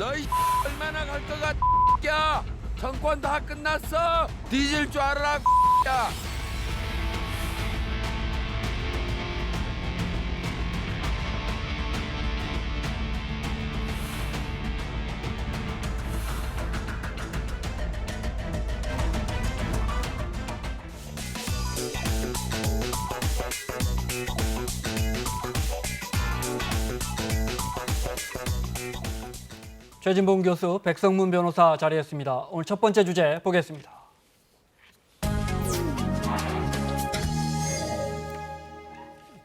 너희 얼마나 갈 거가 야 정권 다 끝났어. 뒤질 줄 알아라 야. 최진봉 교수, 백성문 변호사 자리했습니다. 오늘 첫 번째 주제 보겠습니다.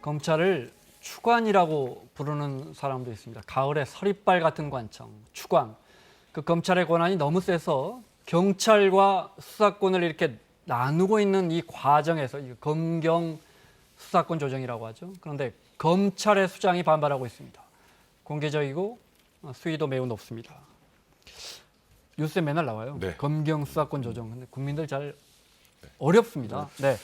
검찰을 추관이라고 부르는 사람도 있습니다. 가을의 서리빨 같은 관청, 추관. 그 검찰의 권한이 너무 세서 경찰과 수사권을 이렇게 나누고 있는 이 과정에서 이 검경 수사권 조정이라고 하죠. 그런데 검찰의 수장이 반발하고 있습니다. 공개적이고 수위도 매우 높습니다. 뉴스에 맨날 나와요. 네. 검경 수사권 조정. 근데 국민들 잘 어렵습니다. 네.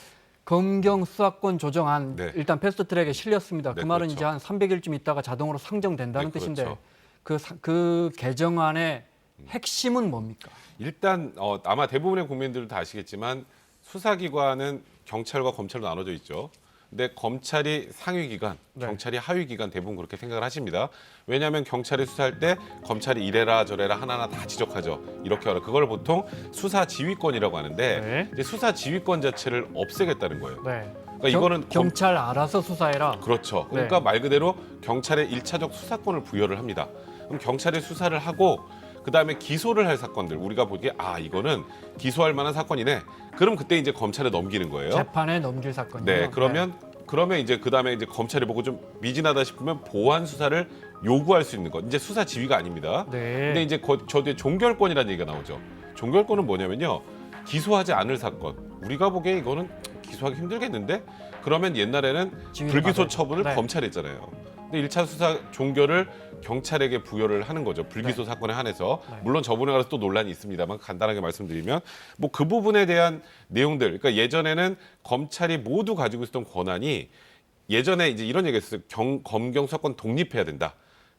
검경 수사권 조정안 네. 일단 패스트트랙에 실렸습니다. 그 네, 말은 그렇죠. 이제 한 300일쯤 있다가 자동으로 상정된다는 네, 뜻인데 그렇죠. 그 개정안의 핵심은 뭡니까? 일단 아마 대부분의 국민들도 다 아시겠지만 수사기관은 경찰과 검찰로 나눠져 있죠. 근데 검찰이 상위 기관, 네. 경찰이 하위 기관 대부분 그렇게 생각을 하십니다. 왜냐하면 경찰이 수사할 때 검찰이 이래라 저래라 하나하나 다 지적하죠. 이렇게 하라. 그걸 보통 수사 지휘권이라고 하는데 네. 이제 수사 지휘권 자체를 없애겠다는 거예요. 네. 그러니까 이거는 경찰 알아서 수사해라. 그렇죠. 그러니까 네. 말 그대로 경찰에 1차적 수사권을 부여를 합니다. 그럼 경찰이 수사를 하고 그다음에 기소를 할 사건들 우리가 보기에 이거는 기소할 만한 사건이네. 그럼 그때 이제 검찰에 넘기는 거예요. 재판에 넘길 사건이요. 네, 그러면 이제 그다음에 이제 검찰이 보고 좀 미진하다 싶으면 보완 수사를 요구할 수 있는 것. 이제 수사 지휘가 아닙니다. 네. 근데 이제 저 뒤에 종결권이라는 얘기가 나오죠. 종결권은 뭐냐면요. 기소하지 않을 사건. 우리가 보기에 이거는 기소하기 힘들겠는데? 그러면 옛날에는 지휘를 불기소 받아야죠. 처분을 네. 검찰이 했잖아요. 근데 1차 수사 종결을 경찰에게 부여를 하는 거죠. 불기소 네. 사건에 한해서. 네. 물론 저번에 가서 또 논란이 있습니다만 간단하게 말씀드리면 뭐 그 부분에 대한 내용들. 그러니까 예전에는 검찰이 모두 가지고 있었던 권한이 예전에 이제 이런 얘기가 있었어요. 검경 수사권 독립해야 된다.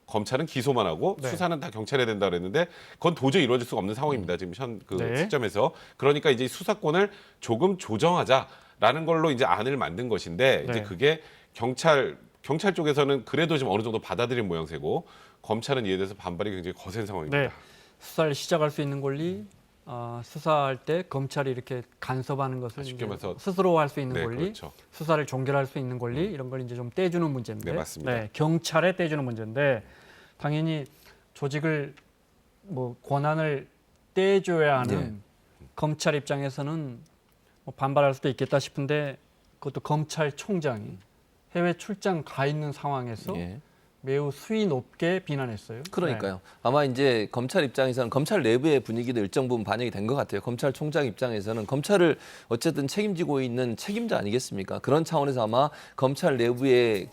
검찰은 기소만 하고 네. 수사는 다 경찰에 된다 그랬는데 그건 도저히 이루어질 수가 없는 상황입니다. 지금 현 그 네. 시점에서. 그러니까 이제 수사권을 조금 조정하자라는 걸로 이제 안을 만든 것인데 네. 이제 그게 경찰 쪽에서는 그래도 좀 어느 정도 받아들인 모양새고 검찰은 이에 대해서 반발이 굉장히 거센 상황입니다. 네. 수사를 시작할 수 있는 권리, 수사할 때 검찰이 이렇게 간섭하는 것을 쉽게 이제 말해서 스스로 할 수 있는 네, 권리, 그렇죠. 수사를 종결할 수 있는 권리 이런 걸 이제 좀 떼주는 문제인데, 네, 맞습니다. 경찰에 떼주는 문제인데 당연히 조직을 뭐 권한을 떼줘야 하는 네. 검찰 입장에서는 뭐 반발할 수도 있겠다 싶은데 그것도 검찰총장이 해외 출장 가 있는 상황에서 예. 매우 수위 높게 비난했어요. 그러니까요. 아마 이제 검찰 입장에서는 검찰 내부의 분위기도 일정 부분 반영이 된 것 같아요. 검찰총장 입장에서는 검찰을 어쨌든 책임지고 있는 책임자 아니겠습니까? 그런 차원에서 아마 검찰 내부의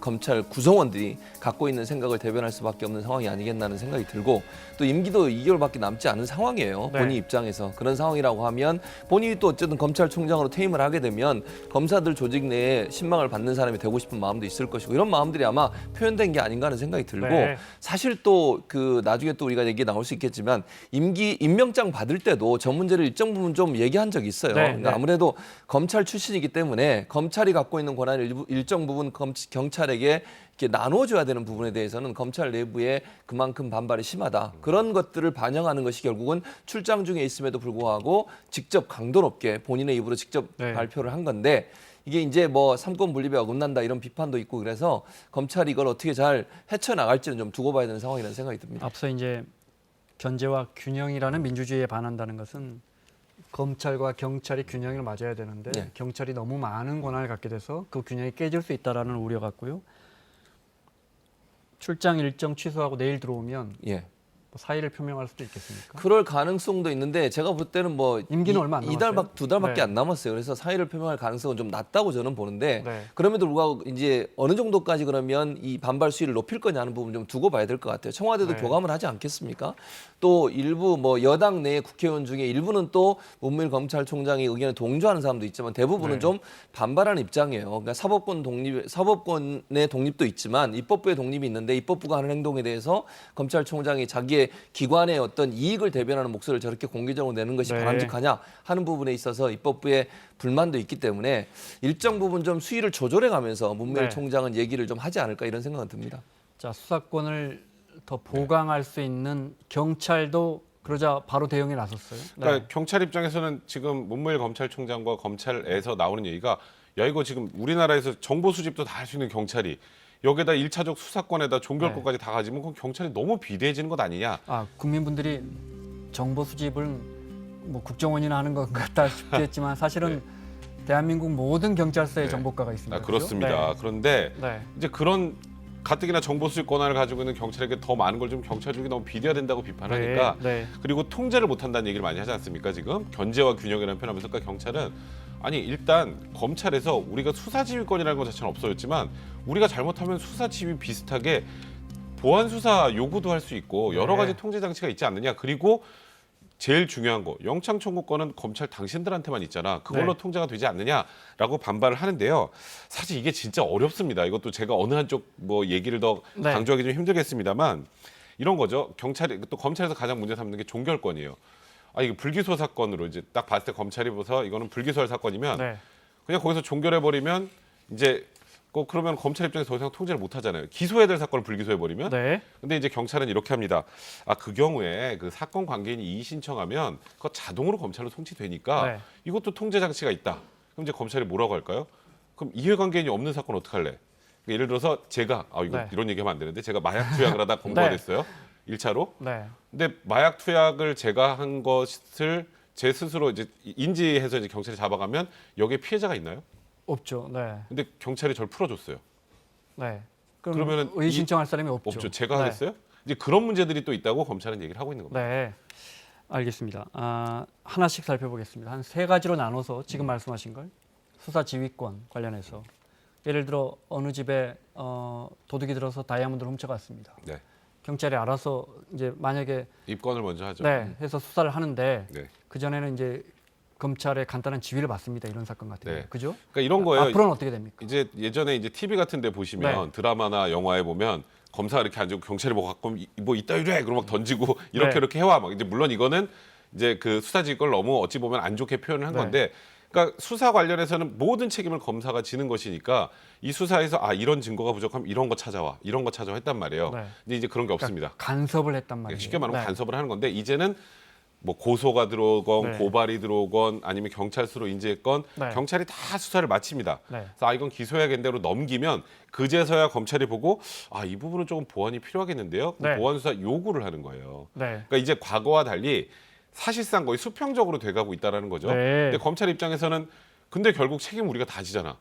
검찰 구성원들이 갖고 있는 생각을 대변할 수밖에 없는 상황이 아니겠나는 생각이 들고 또 임기도 2개월밖에 남지 않은 상황이에요. 네. 본인 입장에서 그런 상황이라고 하면 본인이 또 어쨌든 검찰총장으로 퇴임을 하게 되면 검사들 조직 내에 신망을 받는 사람이 되고 싶은 마음도 있을 것이고 이런 마음들이 아마 표현된 게 아닌가 하는 생각이 들고 네. 사실 또 나중에 또 우리가 얘기 나올 수 있겠지만 임명장 받을 때도 저 문제를 일정 부분 좀 얘기한 적이 있어요. 네, 그러니까 네. 아무래도 검찰 출신이기 때문에 검찰이 갖고 있는 권한을 일정 부분 경찰에게 이렇게 나눠줘야 되는 부분에 대해서는 검찰 내부에 그만큼 반발이 심하다. 그런 것들을 반영하는 것이 결국은 출장 중에 있음에도 불구하고 직접 강도 높게 본인의 입으로 직접 네. 발표를 한 건데 이게 이제 뭐 삼권 분립에 어긋난다 이런 비판도 있고 그래서 검찰이 이걸 어떻게 잘 헤쳐나갈지는 좀 두고 봐야 되는 상황이라는 생각이 듭니다. 앞서 이제 견제와 균형이라는 민주주의에 반한다는 것은 검찰과 경찰이 균형을 맞아야 되는데 네. 경찰이 너무 많은 권한을 갖게 돼서 그 균형이 깨질 수 있다라는 우려 같고요. 출장 일정 취소하고 내일 들어오면 예. 뭐 사의를 표명할 수도 있겠습니까? 그럴 가능성도 있는데 제가 볼 때는 뭐 임기는 얼마 안 이달 남았어요? 두 달밖에 네. 안 남았어요. 그래서 사의를 표명할 가능성은 좀 낮다고 저는 보는데 네. 그럼에도 불구하고 이제 어느 정도까지 그러면 이 반발 수위를 높일 거냐는 부분 좀 두고 봐야 될 것 같아요. 청와대도 네. 교감을 하지 않겠습니까? 또 일부 뭐 여당 내 국회의원 중에 일부는 또 문무일 검찰총장의 의견에 동조하는 사람도 있지만 대부분은 네. 좀 반발하는 입장이에요. 그러니까 사법권의 독립도 있지만 입법부의 독립이 있는데 입법부가 하는 행동에 대해서 검찰총장이 자기의 이게 기관의 어떤 이익을 대변하는 목소리를 저렇게 공개적으로 내는 것이 네. 바람직하냐 하는 부분에 있어서 입법부에 불만도 있기 때문에 일정 부분 좀 수위를 조절해가면서 문무일 네. 총장은 얘기를 좀 하지 않을까 이런 생각은 듭니다. 자, 수사권을 더 보강할 수 있는 경찰도 그러자 바로 대응에 나섰어요. 네. 그러니까 경찰 입장에서는 지금 문무일 검찰총장과 검찰에서 나오는 얘기가 야 이거 지금 우리나라에서 정보 수집도 다 할 수 있는 경찰이 여기에다 1차적 수사권에다 종결권까지 다 가지면 그럼 경찰이 너무 비대해지는 것 아니냐. 아, 국민분들이 정보 수집을 뭐 국정원이나 하는 것 같다 싶겠지만 사실은 대한민국 모든 경찰서에 네. 정보과가 있습니다. 아, 그렇습니다. 그죠? 그런데 네. 이제 그런 가뜩이나 정보 수집 권한을 가지고 있는 경찰에게 더 많은 걸 좀 경찰 쪽이 너무 비대화된다고 비판하니까 네. 그리고 통제를 못한다는 얘기를 많이 하지 않습니까 지금 견제와 균형이라는 표현하면서 그러니까 경찰은 아니 일단 검찰에서 우리가 수사지휘권이라는 것 자체는 없어졌지만 우리가 잘못하면 수사지휘 비슷하게 보안 수사 요구도 할 수 있고 여러 네. 가지 통제 장치가 있지 않느냐. 그리고 제일 중요한 거 영장 청구권은 검찰 당신들한테만 있잖아. 그걸로 네. 통제가 되지 않느냐라고 반발을 하는데요. 사실 이게 진짜 어렵습니다. 이것도 제가 어느 한쪽 뭐 얘기를 더 네. 강조하기 좀 힘들겠습니다만 이런 거죠. 경찰이 또 검찰에서 가장 문제 삼는 게 종결권이에요. 아 이게 불기소 사건으로 이제 딱 봤을 때 검찰이 보서 이거는 불기소할 사건이면 네. 그냥 거기서 종결해 버리면 이제 그러면 검찰 입장에서 더 이상 통제를 못 하잖아요. 기소해야 될 사건을 불기소해 버리면. 네. 근데 이제 경찰은 이렇게 합니다. 아, 그 경우에 그 사건 관계인이 이의 신청하면 그거 자동으로 검찰로 통치되니까 네. 이것도 통제 장치가 있다. 그럼 이제 검찰이 뭐라고 할까요? 그럼 이해관계인이 없는 사건 어떡할래? 그러니까 예를 들어서 제가 이거 네. 이런 얘기하면 안 되는데 제가 마약 투약을 하다 검거가 네. 됐어요. 1차로. 네. 근데 마약 투약을 제가 한 것을 제 스스로 이제 인지해서 이제 경찰이 잡아가면 여기에 피해자가 있나요? 없죠. 네. 근데 경찰이 저를 풀어줬어요. 네. 그러면은 의의 신청할 사람이 없죠. 없죠. 제가 네. 하겠어요? 이제 그런 문제들이 또 있다고 검찰은 얘기를 하고 있는 겁니다. 네. 알겠습니다. 하나씩 살펴보겠습니다. 한 세 가지로 나눠서 지금 말씀하신 걸 수사 지휘권 관련해서 예를 들어 어느 집에 도둑이 들어서 다이아몬드를 훔쳐갔습니다. 네. 경찰이 알아서 이제 만약에 입건을 먼저 하죠. 네, 해서 수사를 하는데 네. 그 전에는 이제 검찰의 간단한 지휘를 받습니다. 이런 사건 같은 네. 경우. 그죠? 그러니까 이런 거예요. 앞으로는 어떻게 됩니까? 이제 예전에 이제 TV 같은 데 보시면 네. 드라마나 영화에 보면 검사가 이렇게 앉고 경찰이 뭐 갖고 뭐 이따 이래 그러고 막 던지고 이렇게 네. 이렇게 해와 막 이제 물론 이거는 이제 그 수사지휘권을 너무 어찌 보면 안 좋게 표현을 한 네. 건데 그러니까 수사 관련해서는 모든 책임을 검사가 지는 것이니까 이 수사에서 이런 증거가 부족하면 이런 거 찾아와 했단 말이에요. 네. 근데 이제 그런 게 없습니다. 간섭을 했단 말이에요. 쉽게 말하면 네. 간섭을 하는 건데 이제는 뭐 고소가 들어오건 네. 고발이 들어오건 아니면 경찰서로 인지했건 네. 경찰이 다 수사를 마칩니다. 네. 그래서 이건 기소해야겠는데로 넘기면 그제서야 검찰이 보고 이 부분은 조금 보완이 필요하겠는데요. 네. 보완 수사 요구를 하는 거예요. 네. 그러니까 이제 과거와 달리 사실상 거의 수평적으로 돼가고 있다라는 거죠. 네. 근데 검찰 입장에서는 근데 결국 책임 우리가 다 지잖아.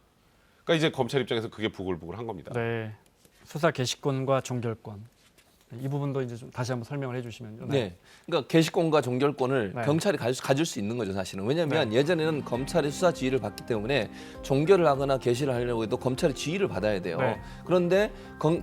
그러니까 이제 검찰 입장에서 그게 부글부글한 겁니다. 네. 수사 개시권과 종결권. 이 부분도 이제 좀 다시 한번 설명을 해주시면요. 네. 그러니까 개시권과 종결권을 네. 경찰이 가질 수 있는 거죠, 사실은. 왜냐하면 예전에는 검찰이 수사 지휘를 받기 때문에 종결을 하거나 개시를 하려고 해도 검찰이 지휘를 받아야 돼요. 네. 그런데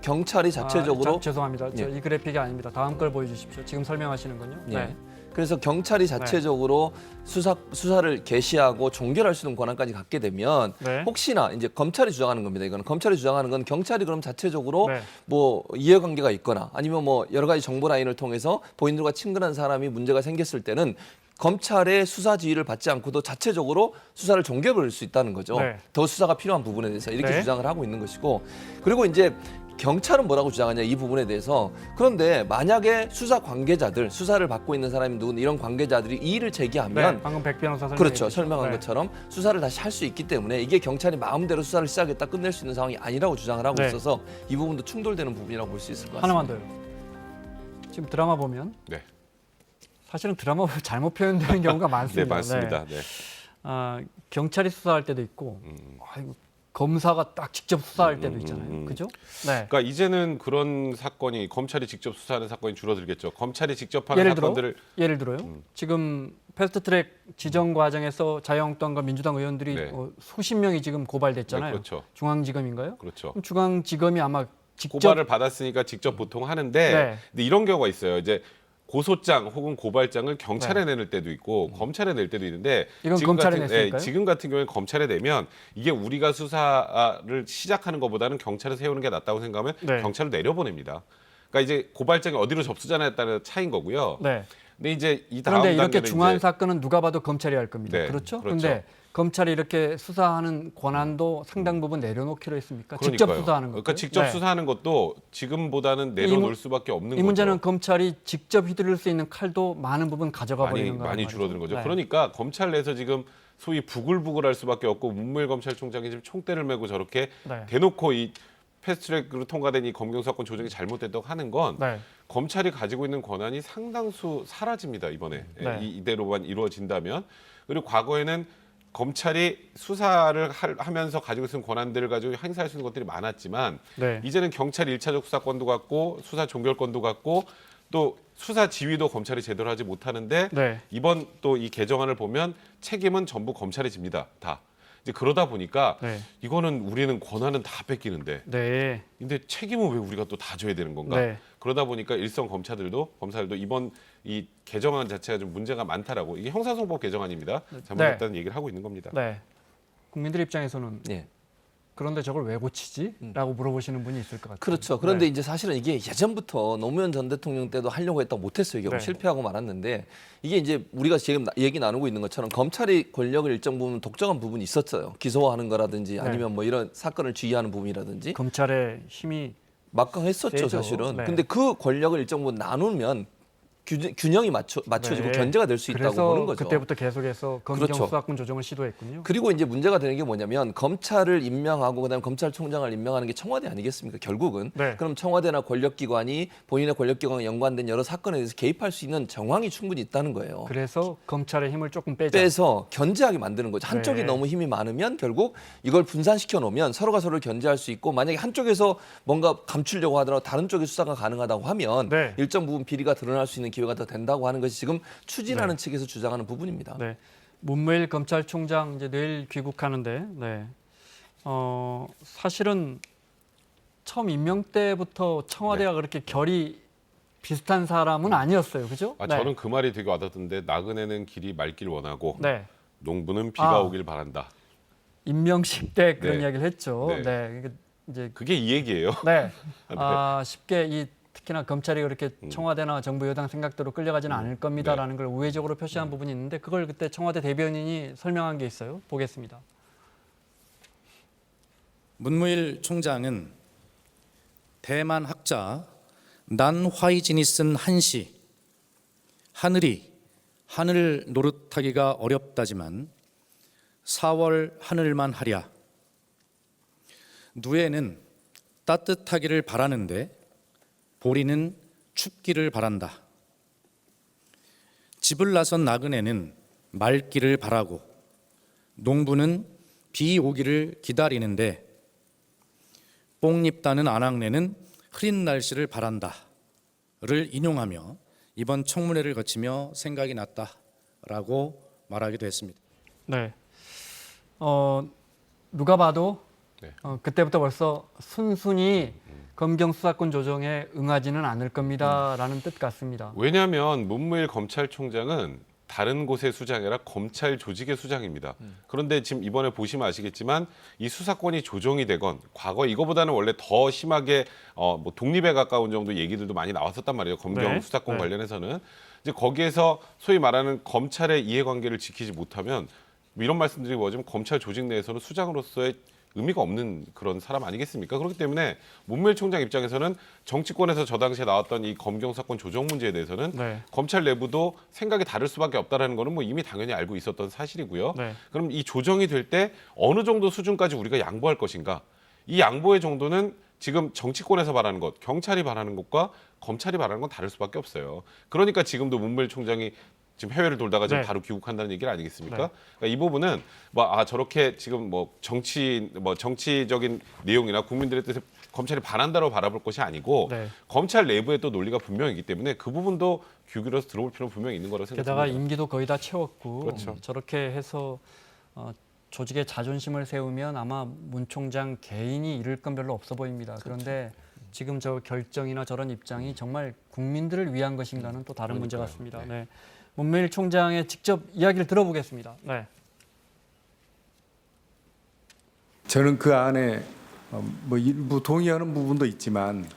경찰이 자체적으로 죄송합니다. 예. 이 그래픽이 아닙니다. 다음 걸 보여주십시오. 지금 설명하시는 건요. 예. 네. 그래서 경찰이 자체적으로 수사를 개시하고 종결할 수 있는 권한까지 갖게 되면 네. 혹시나 이제 검찰이 주장하는 겁니다. 이거는 검찰이 주장하는 건 경찰이 그럼 자체적으로 네. 뭐 이해관계가 있거나 아니면 뭐 여러 가지 정보 라인을 통해서 본인들과 친근한 사람이 문제가 생겼을 때는 검찰의 수사 지휘를 받지 않고도 자체적으로 수사를 종결할 수 있다는 거죠. 네. 더 수사가 필요한 부분에 대해서 이렇게 네. 주장을 하고 있는 것이고 그리고 이제 경찰은 뭐라고 주장하냐 이 부분에 대해서 그런데 만약에 수사 관계자들 수사를 받고 있는 사람이 누군 이런 관계자들이 이의를 제기하면 네. 방금 백 변호사 그렇죠 설명한 네. 것처럼 수사를 다시 할 수 있기 때문에 이게 경찰이 마음대로 수사를 시작했다 끝낼 수 있는 상황이 아니라고 주장을 하고 네. 있어서 이 부분도 충돌되는 부분이라고 볼 수 있을 것 같습니다. 하나만 더요. 지금 드라마 보면 네, 사실은 드라마 잘못 표현되는 경우가 네 많습니다. 맞습니다. 네. 경찰이 수사할 때도 있고 아이고, 검사가 딱 직접 수사할 때도 있잖아요. 그죠? 네. 그러니까 이제는 그런 사건이 검찰이 직접 수사하는 사건이 줄어들겠죠. 검찰이 직접 하는 사건들을 예를 들어요. 지금 패스트트랙 지정 과정에서 자유한국당과 민주당 의원들이 네. 수십 명이 지금 고발됐잖아요. 네, 그렇죠. 중앙지검인가요? 그렇죠. 그럼 중앙지검이 아마 직접 고발을 받았으니까 직접 보통 하는데 네. 근데 이런 경우가 있어요. 이제 고소장 혹은 고발장을 경찰에 내는 때도 있고 검찰에 낼 때도 있는데 이건 지금 검찰에 같은, 냈으니까요? 지금 같은 경우에 검찰에 내면 이게 우리가 수사를 시작하는 것보다는 경찰에 세우는 게 낫다고 생각하면 네. 경찰을 내려보냅니다. 그러니까 이제 고발장이 어디로 접수자냐에 따라 차이인 거고요. 네. 근데 이제 이 다음 그런데 이렇게 단계는 중요한 이제 사건은 누가 봐도 검찰이 할 겁니다. 네, 그렇죠? 그렇죠. 그런데 검찰이 이렇게 수사하는 권한도 상당 부분 내려놓기로 했습니까? 직접 그러니까요. 수사하는 것. 그러니까 직접 수사하는 것도 지금보다는 내려놓을 수밖에 없는 이 문제는 거죠. 검찰이 직접 휘두를 수 있는 칼도 많은 부분 가져가 버리는 거예요. 많이 줄어드는 거죠. 네. 그러니까 검찰 내에서 지금 소위 부글부글할 수밖에 없고 문무일 검찰총장이 지금 총대를 메고 저렇게 네. 대놓고 이 패스트트랙으로 통과된 이 검경 사건 조정이 잘못됐다고 하는 건 네. 검찰이 가지고 있는 권한이 상당수 사라집니다. 이번에 네. 이대로만 이루어진다면. 그리고 과거에는 검찰이 수사를 하면서 가지고 있는 권한들을 가지고 행사할 수 있는 것들이 많았지만 네. 이제는 경찰이 1차적 수사권도 갖고 수사 종결권도 갖고 또 수사 지휘도 검찰이 제대로 하지 못하는데 네. 이번 또 이 개정안을 보면 책임은 전부 검찰이 집니다. 다. 이제 그러다 보니까 네. 이거는 우리는 권한은 다 뺏기는데 네. 근데 책임은 왜 우리가 또 다 져야 되는 건가? 네. 그러다 보니까 일선 검사들도 이번 이 개정안 자체가 좀 문제가 많다라고 이게 형사소송법 개정안입니다. 잘못했다는 얘기를 하고 있는 겁니다. 네. 국민들 입장에서는 예. 그런데 저걸 왜 고치지? 라고 물어보시는 분이 있을 것 같아요. 그렇죠. 그런데 네. 이제 사실은 이게 예전부터 노무현 전 대통령 때도 하려고 했다고 못했어요. 결국 네. 실패하고 말았는데 이게 이제 우리가 지금 얘기 나누고 있는 것처럼 검찰이 권력을 일정 부분 독점한 부분이 있었어요. 기소하는 거라든지 네. 아니면 뭐 이런 사건을 지휘하는 부분이라든지 검찰의 힘이 막강했었죠, 세죠. 사실은. 네. 근데 그 권력을 일정 부분 나누면 균형이 맞춰지고 네. 견제가 될 수 있다고 그래서 보는 거죠. 그때부터 계속해서 검경 그렇죠. 수사권 조정을 시도했군요. 그리고 이제 문제가 되는 게 뭐냐면 검찰을 임명하고 그다음에 검찰총장을 임명하는 게 청와대 아니겠습니까? 결국은 네. 그럼 청와대나 권력기관이 본인의 권력기관과 연관된 여러 사건에 대해서 개입할 수 있는 정황이 충분히 있다는 거예요. 그래서 검찰의 힘을 조금 빼자. 빼서 견제하게 만드는 거죠. 한쪽이 네. 너무 힘이 많으면 결국 이걸 분산시켜 놓으면 서로가 서로를 견제할 수 있고 만약에 한쪽에서 뭔가 감추려고 하더라도 다른 쪽의 수사가 가능하다고 하면 네. 일정 부분 비리가 드러날 수 있는 기회가 더 된다고 하는 것이 지금 추진하는 측에서 주장하는 부분입니다. 네. 문무일 검찰총장 이제 내일 귀국하는데, 네. 사실은 처음 임명 때부터 청와대가 그렇게 결이 비슷한 사람은 아니었어요, 그죠? 네. 저는 그 말이 되게 와닿던데 나그네는 길이 맑길 원하고 네. 농부는 비가 아. 오길 바란다. 임명식 때 그런 네. 이야기를 했죠. 네. 네. 이제 그게 이 얘기예요. 네. 쉽게 특히나 검찰이 그렇게 음. 청와대나 정부 여당 생각대로 끌려가지는 않을 겁니다라는 걸 우회적으로 표시한 부분이 있는데 그걸 그때 청와대 대변인이 설명한 게 있어요. 보겠습니다. 문무일 총장은 대만 학자 난 화이진이 쓴 한시 하늘이 하늘 노릇하기가 어렵다지만 4월 하늘만 하랴 누에는 따뜻하기를 바라는데 보리는 춥기를 바란다. 집을 나선 나그네는 맑기를 바라고 농부는 비 오기를 기다리는데 뽕잎 따는 아낙네는 흐린 날씨를 바란다를 인용하며 이번 청문회를 거치며 생각이 났다라고 말하기도 했습니다. 네. 누가 봐도 네. 그때부터 벌써 순순히 검경 수사권 조정에 응하지는 않을 겁니다라는 뜻 같습니다. 왜냐하면 문무일 검찰총장은 다른 곳의 수장이 아니라 검찰 조직의 수장입니다. 그런데 지금 이번에 보시면 아시겠지만 이 수사권이 조정이 되건 과거 이거보다는 원래 더 심하게 뭐 독립에 가까운 정도 얘기들도 많이 나왔었단 말이에요. 검경 네. 수사권 네. 관련해서는 이제 거기에서 소위 말하는 검찰의 이해관계를 지키지 못하면 뭐 이런 말씀드리기 뭐하지만 검찰 조직 내에서는 수장으로서의 의미가 없는 그런 사람 아니겠습니까? 그렇기 때문에 문무일 총장 입장에서는 정치권에서 저 당시에 나왔던 이 검경 사건 조정 문제에 대해서는 네. 검찰 내부도 생각이 다를 수밖에 없다라는 거는 뭐 이미 당연히 알고 있었던 사실이고요. 네. 그럼 이 조정이 될 때 어느 정도 수준까지 우리가 양보할 것인가? 이 양보의 정도는 지금 정치권에서 바라는 것, 경찰이 바라는 것과 검찰이 바라는 건 다를 수밖에 없어요. 그러니까 지금도 문무일 총장이 지금 해외를 돌다가 지금 네. 바로 귀국한다는 얘기를 아니겠습니까? 네. 그러니까 이 부분은 저렇게 지금 정치적인 내용이나 국민들의 뜻에 검찰이 반한다로 바라볼 것이 아니고 네. 검찰 내부에 또 논리가 분명히 있기 때문에 그 부분도 귀 기울여서 들어볼 필요는 분명히 있는 거라고 게다가 생각합니다. 임기도 거의 다 채웠고 그렇죠. 저렇게 해서 조직의 자존심을 세우면 아마 문 총장 개인이 잃을 건 별로 없어 보입니다. 그런데 지금 저 결정이나 저런 입장이 정말 국민들을 위한 것인가는 또 다른 문제 그러니까요. 같습니다. 네. 네. 문무일 총장의 직접 이야기를 들어보겠습니다. 네. 저는 그 안에 뭐 일부 동의하는 부분도 있지만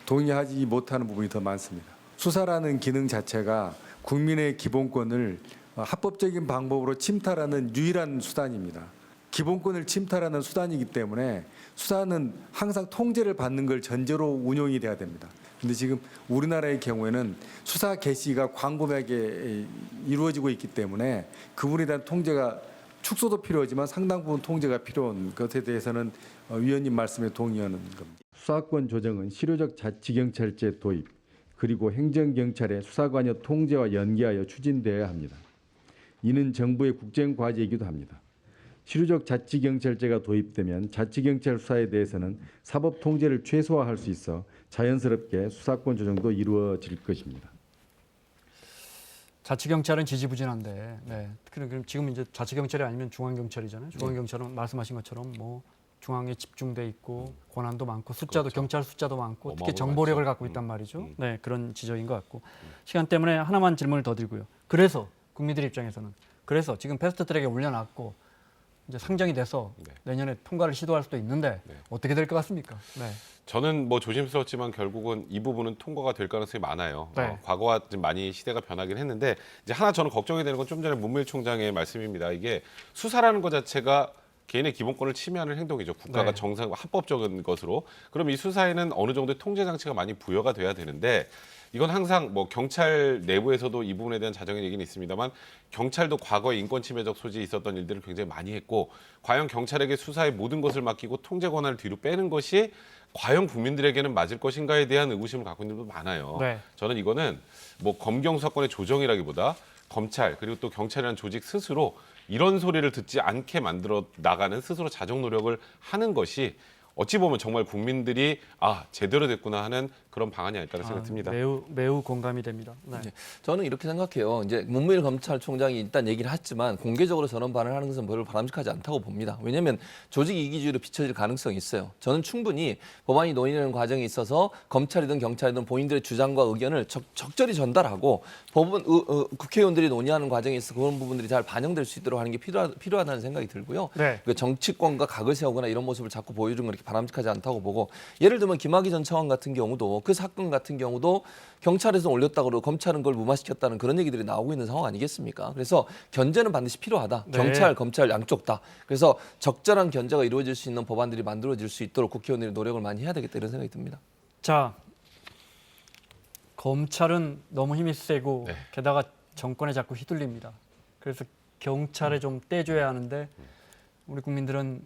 동의하지 못하는 부분이 더 많습니다. 수사라는 기능 자체가 국민의 기본권을 합법적인 방법으로 침탈하는 유일한 수단입니다. 기본권을 침탈하는 수단이기 때문에 수사는 항상 통제를 받는 걸 전제로 운용이 돼야 됩니다. 근데 지금 우리나라의 경우에는 수사 개시가 광범위하게 이루어지고 있기 때문에 그분에 대한 통제가 축소도 필요하지만 상당 부분 통제가 필요한 것에 대해서는 위원님 말씀에 동의하는 겁니다. 수사권 조정은 실효적 자치경찰제 도입 그리고 행정경찰의 수사관여 통제와 연계하여 추진되어야 합니다. 이는 정부의 국정과제이기도 합니다. 실효적 자치경찰제가 도입되면 자치경찰 수사에 대해서는 사법 통제를 최소화할 수 있어 자연스럽게 수사권 조정도 이루어질 것입니다. 자치경찰은 지지부진한데, 네. 그럼 지금 이제 자치경찰이 아니면 중앙경찰이잖아요. 중앙경찰은 말씀하신 것처럼 뭐 중앙에 집중돼 있고 권한도 많고 숫자도 그렇죠. 경찰 숫자도 많고 특히 어마어마하죠. 정보력을 갖고 있단 말이죠. 네, 그런 지적인 것 같고 시간 때문에 하나만 질문을 더 드리고요. 그래서 국민들 입장에서는 그래서 지금 패스트트랙에 올려놨고 이제 상정이 돼서 내년에 통과를 시도할 수도 있는데 어떻게 될 것 같습니까? 네. 저는 뭐 조심스럽지만 결국은 이 부분은 통과가 될 가능성이 많아요. 네. 과거와 좀 많이 시대가 변하긴 했는데 이제 하나 저는 걱정이 되는 건 좀 전에 문무일 총장의 말씀입니다. 이게 수사라는 것 자체가 개인의 기본권을 침해하는 행동이죠. 국가가 네. 정상 합법적인 것으로. 그럼 이 수사에는 어느 정도의 통제 장치가 많이 부여가 돼야 되는데 이건 항상 뭐 경찰 내부에서도 이 부분에 대한 자정의 얘기는 있습니다만 경찰도 과거에 인권 침해적 소지에 있었던 일들을 굉장히 많이 했고 과연 경찰에게 수사의 모든 것을 맡기고 통제 권한을 뒤로 빼는 것이 과연 국민들에게는 맞을 것인가에 대한 의구심을 갖고 있는 분도 많아요. 네. 저는 이거는 뭐 검경 수사권의 조정이라기보다 검찰 그리고 또 경찰이라는 조직 스스로 이런 소리를 듣지 않게 만들어 나가는 스스로 자정 노력을 하는 것이 어찌 보면 정말 국민들이 제대로 됐구나 하는 그런 방안이 아닐까라는 생각이 듭니다. 매우 공감이 됩니다. 네. 네. 저는 이렇게 생각해요. 이제 문무일 검찰총장이 일단 얘기를 했지만 공개적으로 저런 발언을 하는 것은 별로 바람직하지 않다고 봅니다. 왜냐하면 조직 이기주의로 비춰질 가능성이 있어요. 저는 충분히 법안이 논의되는 과정에 있어서 검찰이든 경찰이든 본인들의 주장과 의견을 적절히 전달하고 국회의원들이 논의하는 과정에 있어 그런 부분들이 잘 반영될 수 있도록 하는 게 필요하다는 생각이 들고요. 네. 그 정치권과 각을 세우거나 이런 모습을 자꾸 보여주는 건 이렇게 바람직하지 않다고 보고 예를 들면 김학의 전 차관 같은 경우도 그 사건 같은 경우도 경찰에서 올렸다고 그러고 검찰은 그걸 무마시켰다는 그런 얘기들이 나오고 있는 상황 아니겠습니까? 그래서 견제는 반드시 필요하다. 네. 경찰, 검찰 양쪽 다. 그래서 적절한 견제가 이루어질 수 있는 법안들이 만들어질 수 있도록 국회의원들이 노력을 많이 해야 되겠다 이런 생각이 듭니다. 자, 검찰은 너무 힘이 세고 게다가 정권에 자꾸 휘둘립니다. 그래서 경찰에 좀 떼줘야 하는데 우리 국민들은